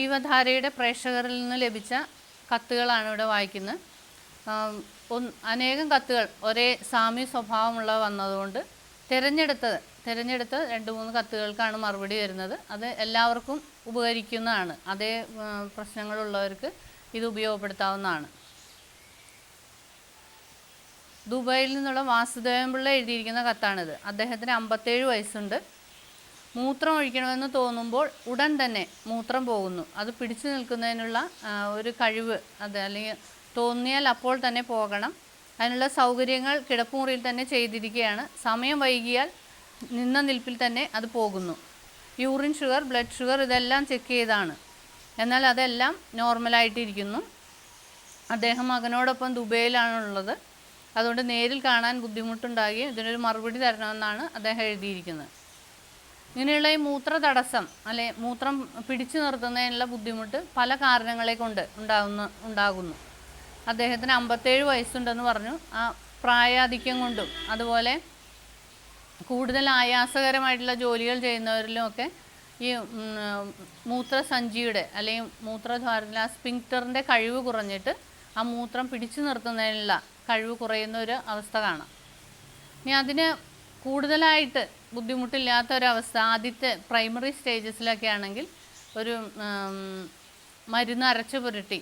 ജീവധാരയുടെ പ്രേക്ഷകരിൽ നിന്ന് ലഭിച്ച കത്തുകളാണ് ഇവിടെ വായിക്കുന്നത്. അനേകം കത്തുകൾ ഒരേ സാമ്യ സ്വഭാവമുള്ള വന്നതുകൊണ്ട് തിരഞ്ഞെടുത്ത് 2-3 കത്തുകൾക്കാണ് മറുപടി വരുന്നത്. അത് എല്ലാവർക്കും ഉപകരിക്കുന്നതാണ്. അതേ പ്രശ്നങ്ങളുള്ളവർക്ക് ഇത് ഉപയോഗപ്പെടുത്താവുന്നതാണ്. ദുബായിൽ നിന്നുള്ള വാസുദേവൻ പിള്ള എഴുതിയിരിക്കുന്ന കത്താണിത്. അദ്ദേഹത്തിന് 57 വയസ്സുണ്ട്. മൂത്രം ഒഴിക്കണമെന്ന് തോന്നുമ്പോൾ ഉടൻ തന്നെ മൂത്രം പോകുന്നു. അത് പിടിച്ചു നിൽക്കുന്നതിനുള്ള ഒരു കഴിവ് അല്ലെങ്കിൽ തോന്നിയാൽ അപ്പോൾ തന്നെ പോകണം. അതിനുള്ള സൗകര്യങ്ങൾ കിടപ്പുമുറിയിൽ തന്നെ ചെയ്തിരിക്കുകയാണ്. സമയം വൈകിയാൽ നിന്ന നിൽപ്പിൽ തന്നെ അത് പോകുന്നു. യൂറിൻ ഷുഗർ, ബ്ലഡ് ഷുഗർ ഇതെല്ലാം ചെക്ക് ചെയ്താണ്. എന്നാൽ അതെല്ലാം നോർമലായിട്ടിരിക്കുന്നു. അദ്ദേഹം മകനോടൊപ്പം ദുബൈയിലാണുള്ളത്. അതുകൊണ്ട് നേരിൽ കാണാൻ ബുദ്ധിമുട്ടുണ്ടാകുകയും ഇതിനൊരു മറുപടി തരണമെന്നാണ് അദ്ദേഹം എഴുതിയിരിക്കുന്നത്. ഇങ്ങനെയുള്ള ഈ മൂത്ര തടസ്സം മൂത്രം പിടിച്ചു നിർത്തുന്നതിനുള്ള ബുദ്ധിമുട്ട് പല കാരണങ്ങളെ കൊണ്ട് ഉണ്ടാകുന്നു. അദ്ദേഹത്തിന് 57 വയസ്സുണ്ടെന്ന് പറഞ്ഞു. ആ പ്രായാധിക്യം കൊണ്ടും അതുപോലെ കൂടുതൽ ആയാസകരമായിട്ടുള്ള ജോലികൾ ചെയ്യുന്നവരിലുമൊക്കെ ഈ മൂത്രസഞ്ചിയുടെ അല്ലെങ്കിൽ മൂത്രദ്വാരത്തിലെ ആ സ്പിങ്ക്ടറിൻ്റെ കഴിവ് കുറഞ്ഞിട്ട് ആ മൂത്രം പിടിച്ചു നിർത്തുന്നതിനുള്ള കഴിവ് കുറയുന്ന ഒരു അവസ്ഥ കാണാം. ഇനി അതിന് കൂടുതലായിട്ട് ബുദ്ധിമുട്ടില്ലാത്ത ഒരവസ്ഥ ആദ്യത്തെ പ്രൈമറി സ്റ്റേജസിലൊക്കെ ആണെങ്കിൽ ഒരു മരുന്ന് അരച്ച് പുരട്ടി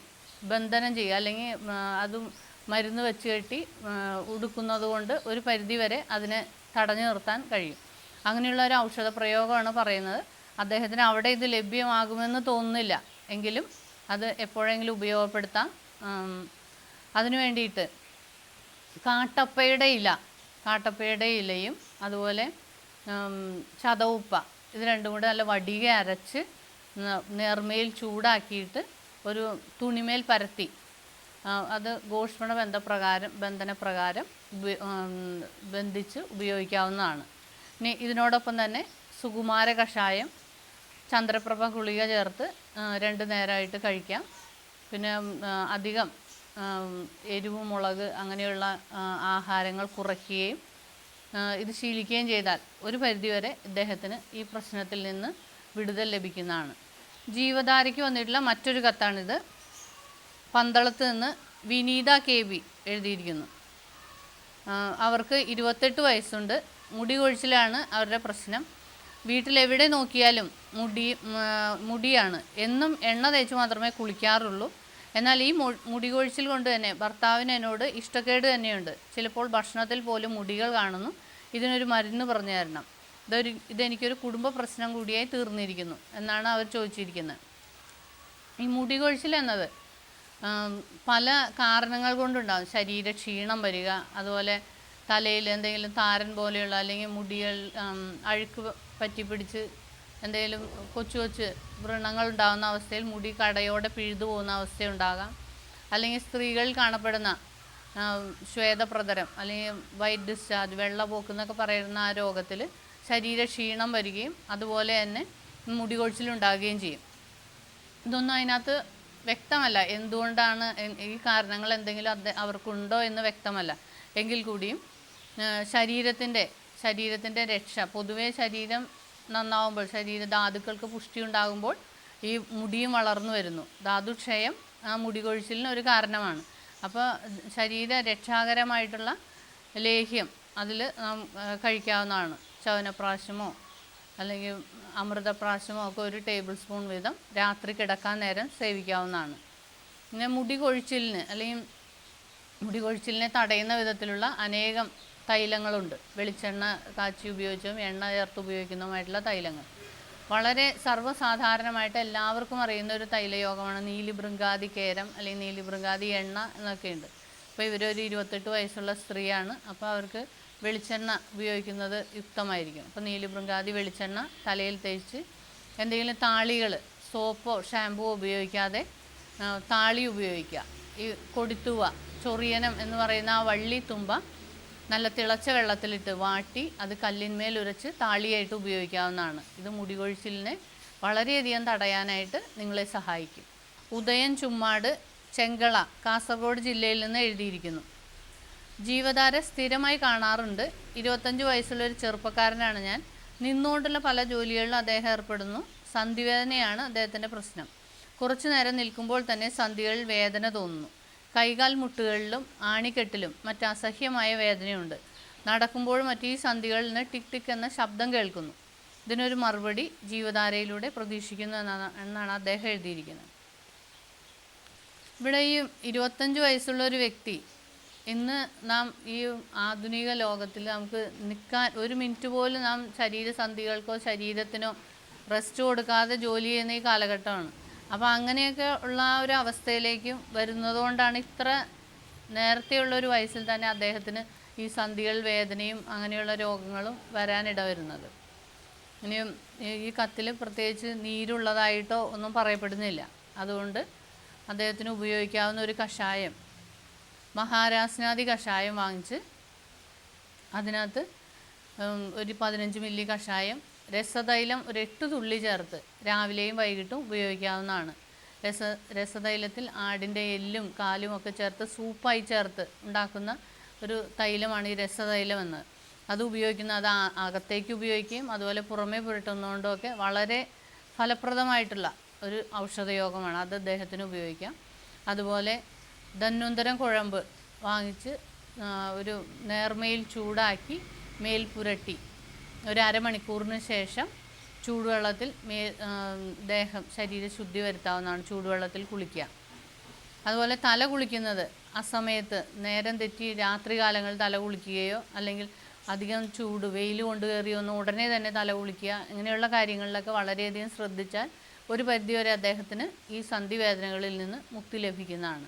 ബന്ധനം ചെയ്യുക, അല്ലെങ്കിൽ അതും മരുന്ന് വെച്ച് കെട്ടി ഉടുക്കുന്നത് കൊണ്ട് ഒരു പരിധിവരെ അതിനെ തടഞ്ഞു നിർത്താൻ കഴിയും. അങ്ങനെയുള്ള ഒരു ഔഷധ പ്രയോഗമാണ് പറയുന്നത്. അദ്ദേഹത്തിന് അവിടെ ഇത് ലഭ്യമാകുമെന്ന് തോന്നുന്നില്ല, എങ്കിലും അത് എപ്പോഴെങ്കിലും ഉപയോഗപ്പെടുത്താം. അതിനു വേണ്ടിയിട്ട് കാട്ടപ്പയുടെ ഇലയും അതുപോലെ ചതവുപ്പ ഇത് രണ്ടും കൂടെ നല്ല വടിക അരച്ച് നേർമയിൽ ചൂടാക്കിയിട്ട് ഒരു തുണിമേൽ പരത്തി അത് ഗോഷ്മണ ബന്ധനപ്രകാരം ബന്ധിച്ച് ഉപയോഗിക്കാവുന്നതാണ്. ഇനി ഇതിനോടൊപ്പം തന്നെ സുകുമാര കഷായം, ചന്ദ്രപ്രഭ ഗുളിക ചേർത്ത് 2 നേരമായിട്ട് കഴിക്കാം. പിന്നെ അധികം എരിവ്, മുളക് അങ്ങനെയുള്ള ആഹാരങ്ങൾ കുറയ്ക്കുകയും ഇത് ശീലിക്കുകയും ചെയ്താൽ ഒരു പരിധിവരെ ഇദ്ദേഹത്തിന് ഈ പ്രശ്നത്തിൽ നിന്ന് വിടുതൽ ലഭിക്കുന്നതാണ്. ജീവധാരയ്ക്ക് വന്നിട്ടുള്ള മറ്റൊരു കത്താണിത്. പന്തളത്ത് നിന്ന് വിനീത KB എഴുതിയിരിക്കുന്നു. അവർക്ക് 28 വയസ്സുണ്ട്. മുടി കൊഴിച്ചിലാണ് അവരുടെ പ്രശ്നം. വീട്ടിലെവിടെ നോക്കിയാലും മുടിയാണ്. എന്നും എണ്ണ തേച്ച് മാത്രമേ കുളിക്കാറുള്ളൂ. എന്നാൽ ഈ മുടി കൊഴിച്ചിൽ കൊണ്ട് തന്നെ ഭർത്താവിന് എന്നോട് ഇഷ്ടക്കേട് തന്നെയുണ്ട്. ചിലപ്പോൾ ഭക്ഷണത്തിൽ പോലും മുടികൾ കാണുന്നു. ഇതിനൊരു മരുന്ന് പറഞ്ഞു തരണം. ഇതെനിക്കൊരു കുടുംബ പ്രശ്നം കൂടിയായി തീർന്നിരിക്കുന്നു എന്നാണ് അവർ ചോദിച്ചിരിക്കുന്നത്. ഈ മുടി കൊഴിച്ചിൽ എന്നത് പല കാരണങ്ങൾ കൊണ്ടുണ്ടാകും. ശരീര ക്ഷീണം വരിക, അതുപോലെ തലയിൽ എന്തെങ്കിലും താരൻ പോലെയുള്ള അല്ലെങ്കിൽ മുടികൾ അഴുക്ക് പറ്റിപ്പിടിച്ച് എന്തെങ്കിലും കൊച്ചു വ്രണങ്ങൾ ഉണ്ടാകുന്ന അവസ്ഥയിൽ മുടി കടയോടെ പിഴുതു പോകുന്ന അവസ്ഥയുണ്ടാകാം. അല്ലെങ്കിൽ സ്ത്രീകളിൽ കാണപ്പെടുന്ന ശ്വേതപ്രതരം അല്ലെങ്കിൽ വൈറ്റ് ഡിസ്ചാർജ്, വെള്ളപ്പോക്ക് എന്നൊക്കെ പറയുന്ന ആ രോഗത്തിൽ ശരീര ക്ഷീണം വരികയും അതുപോലെ തന്നെ മുടി കൊഴിച്ചിലുണ്ടാകുകയും ചെയ്യും. ഇതൊന്നും അതിനകത്ത് വ്യക്തമല്ല. എന്തുകൊണ്ടാണ് ഈ കാരണങ്ങൾ എന്തെങ്കിലും അവർക്കുണ്ടോ എന്ന് വ്യക്തമല്ല. എങ്കിൽ കൂടിയും ശരീരത്തിൻ്റെ രക്ഷ, പൊതുവേ ശരീരം നന്നാവുമ്പോൾ, ധാതുക്കൾക്ക് പുഷ്ടി ഉണ്ടാകുമ്പോൾ ഈ മുടിയും വളർന്നു വരുന്നു. ധാതുക്ഷയം ആ മുടി കൊഴിച്ചിലിന് ഒരു കാരണമാണ്. അപ്പോൾ ശരീര രക്ഷാകരമായിട്ടുള്ള ലേഹ്യം അതിൽ നാം കഴിക്കാവുന്നതാണ്. ചവനപ്രാശമോ അല്ലെങ്കിൽ അമൃതപ്രാശമോ ഒക്കെ 1 ടേബിൾ സ്പൂൺ വീതം രാത്രി കിടക്കാൻ നേരം സേവിക്കാവുന്നതാണ്. പിന്നെ മുടി കൊഴിച്ചിലിനെ തടയുന്ന വിധത്തിലുള്ള അനേകം തൈലങ്ങളുണ്ട്. വെളിച്ചെണ്ണ കാച്ചി ഉപയോഗിച്ചും എണ്ണ ചേർത്ത് ഉപയോഗിക്കുന്നതുമായിട്ടുള്ള തൈലങ്ങൾ. വളരെ സർവ്വസാധാരണമായിട്ട് എല്ലാവർക്കും അറിയുന്ന ഒരു തൈലയോഗമാണ് നീലിഭൃംഗാദി കേരം അല്ലെങ്കിൽ നീലിഭൃംഗാദി എണ്ണ എന്നൊക്കെയുണ്ട്. അപ്പോൾ ഇവരൊരു 28 വയസ്സുള്ള സ്ത്രീയാണ്. അപ്പോൾ അവർക്ക് വെളിച്ചെണ്ണ ഉപയോഗിക്കുന്നത് യുക്തമായിരിക്കും. അപ്പോൾ നീലിഭൃംഗാദി വെളിച്ചെണ്ണ തലയിൽ തേച്ച് എന്തെങ്കിലും താളികൾ, സോപ്പോ ഷാമ്പുവോ ഉപയോഗിക്കാതെ താളി ഉപയോഗിക്കുക. ഈ കൊടിത്തുവ, ചൊറിയനം എന്ന് പറയുന്ന ആ വള്ളിത്തുമ്പ നല്ല തിളച്ച വെള്ളത്തിലിട്ട് വാട്ടി അത് കല്ലിന്മേൽ ഉരച്ച് താളിയായിട്ട് ഉപയോഗിക്കാവുന്നതാണ്. ഇത് മുടി കൊഴിച്ചിലിനെ വളരെയധികം തടയാനായിട്ട് നിങ്ങളെ സഹായിക്കും. ഉദയൻ ചുമ്മാട്, ചെങ്കള, കാസർഗോഡ് ജില്ലയിൽ നിന്ന് എഴുതിയിരിക്കുന്നു. ജീവധാര സ്ഥിരമായി കാണാറുണ്ട്. 25 വയസ്സുള്ളൊരു ചെറുപ്പക്കാരനാണ് ഞാൻ. നിന്നുകൊണ്ടുള്ള പല ജോലികളിലും അദ്ദേഹം ഏർപ്പെടുന്നു. സന്ധിവേദനയാണ് അദ്ദേഹത്തിൻ്റെ പ്രശ്നം. കുറച്ചു നേരം നിൽക്കുമ്പോൾ തന്നെ സന്ധികളിൽ വേദന തോന്നുന്നു. കൈകാൽ മുട്ടുകളിലും ആണിക്കെട്ടിലും മറ്റ് അസഹ്യമായ വേദനയുണ്ട്. നടക്കുമ്പോഴും മറ്റീ സന്ധികളിൽ നിന്ന് ടിക് ടിക് എന്ന ശബ്ദം കേൾക്കുന്നു. ഇതിനൊരു മറുപടി ജീവധാരയിലൂടെ പ്രതീക്ഷിക്കുന്നു എന്നാണ് അദ്ദേഹം എഴുതിയിരിക്കുന്നത്. ഇവിടെ ഈ 25 വയസ്സുള്ള ഒരു വ്യക്തി, ഇന്ന് നാം ഈ ആധുനിക ലോകത്തിൽ നമുക്ക് നിൽക്കാൻ ഒരു മിനിറ്റ് പോലും നാം ശരീരസന്ധികൾക്കോ ശരീരത്തിനോ റെസ്റ്റ് കൊടുക്കാതെ ജോലി ചെയ്യുന്ന ഈ കാലഘട്ടമാണ്. അപ്പോൾ അങ്ങനെയൊക്കെ ഉള്ള ആ ഒരു അവസ്ഥയിലേക്കും വരുന്നതുകൊണ്ടാണ് ഇത്ര നേരത്തെയുള്ളൊരു വയസ്സിൽ തന്നെ അദ്ദേഹത്തിന് ഈ സന്ധികൾ വേദനയും അങ്ങനെയുള്ള രോഗങ്ങളും വരാനിട വരുന്നത്. ഇനിയും ഈ കത്തിൽ പ്രത്യേകിച്ച് നീരുള്ളതായിട്ടോ ഒന്നും പറയപ്പെടുന്നില്ല. അതുകൊണ്ട് അദ്ദേഹത്തിന് ഉപയോഗിക്കാവുന്ന ഒരു കഷായം, മഹാരാസ്നാദി കഷായം വാങ്ങിച്ച് അതിനകത്ത് ഒരു 15 മില്ലി കഷായം, രസതൈലം ഒരു 8 തുള്ളി ചേർത്ത് രാവിലെയും വൈകിട്ടും ഉപയോഗിക്കാവുന്നതാണ്. രസതൈലത്തിൽ ആടിൻ്റെ എല്ലും കാലും ഒക്കെ ചേർത്ത് സൂപ്പായി ചേർത്ത് ഉണ്ടാക്കുന്ന ഒരു തൈലമാണ് ഈ രസതൈലം എന്ന്. അത് ഉപയോഗിക്കുന്നത് അത് അകത്തേക്ക് ഉപയോഗിക്കുകയും അതുപോലെ പുറമേ പുരട്ടുന്നതുകൊണ്ടൊക്കെ വളരെ ഫലപ്രദമായിട്ടുള്ള ഒരു ഔഷധയോഗമാണ്. അത് അദ്ദേഹത്തിന് ഉപയോഗിക്കാം. അതുപോലെ ധന്വന്തരം കുഴമ്പ് വാങ്ങിച്ച് ഒരു നേർമയിൽ ചൂടാക്കി മേൽ പുരട്ടി ഒരു അരമണിക്കൂറിന് ശേഷം ചൂടുവെള്ളത്തിൽ ശരീരശുദ്ധി വരുത്താവുന്നതാണ്. ചൂടുവെള്ളത്തിൽ കുളിക്കുക. അതുപോലെ തല കുളിക്കുന്നത് അസമയത്ത് നേരം തെറ്റി രാത്രി കാലങ്ങളിൽ തല കുളിക്കുകയോ അല്ലെങ്കിൽ അധികം ചൂട് വെയിൽ കൊണ്ട് കയറിയൊന്നും ഉടനെ തന്നെ തല കുളിക്കുക, ഇങ്ങനെയുള്ള കാര്യങ്ങളിലൊക്കെ വളരെയധികം ശ്രദ്ധിച്ചാൽ ഒരു പരിധിവരെ അദ്ദേഹത്തിന് ഈ സന്ധിവേദനകളിൽ നിന്ന് മുക്തി ലഭിക്കുന്നതാണ്.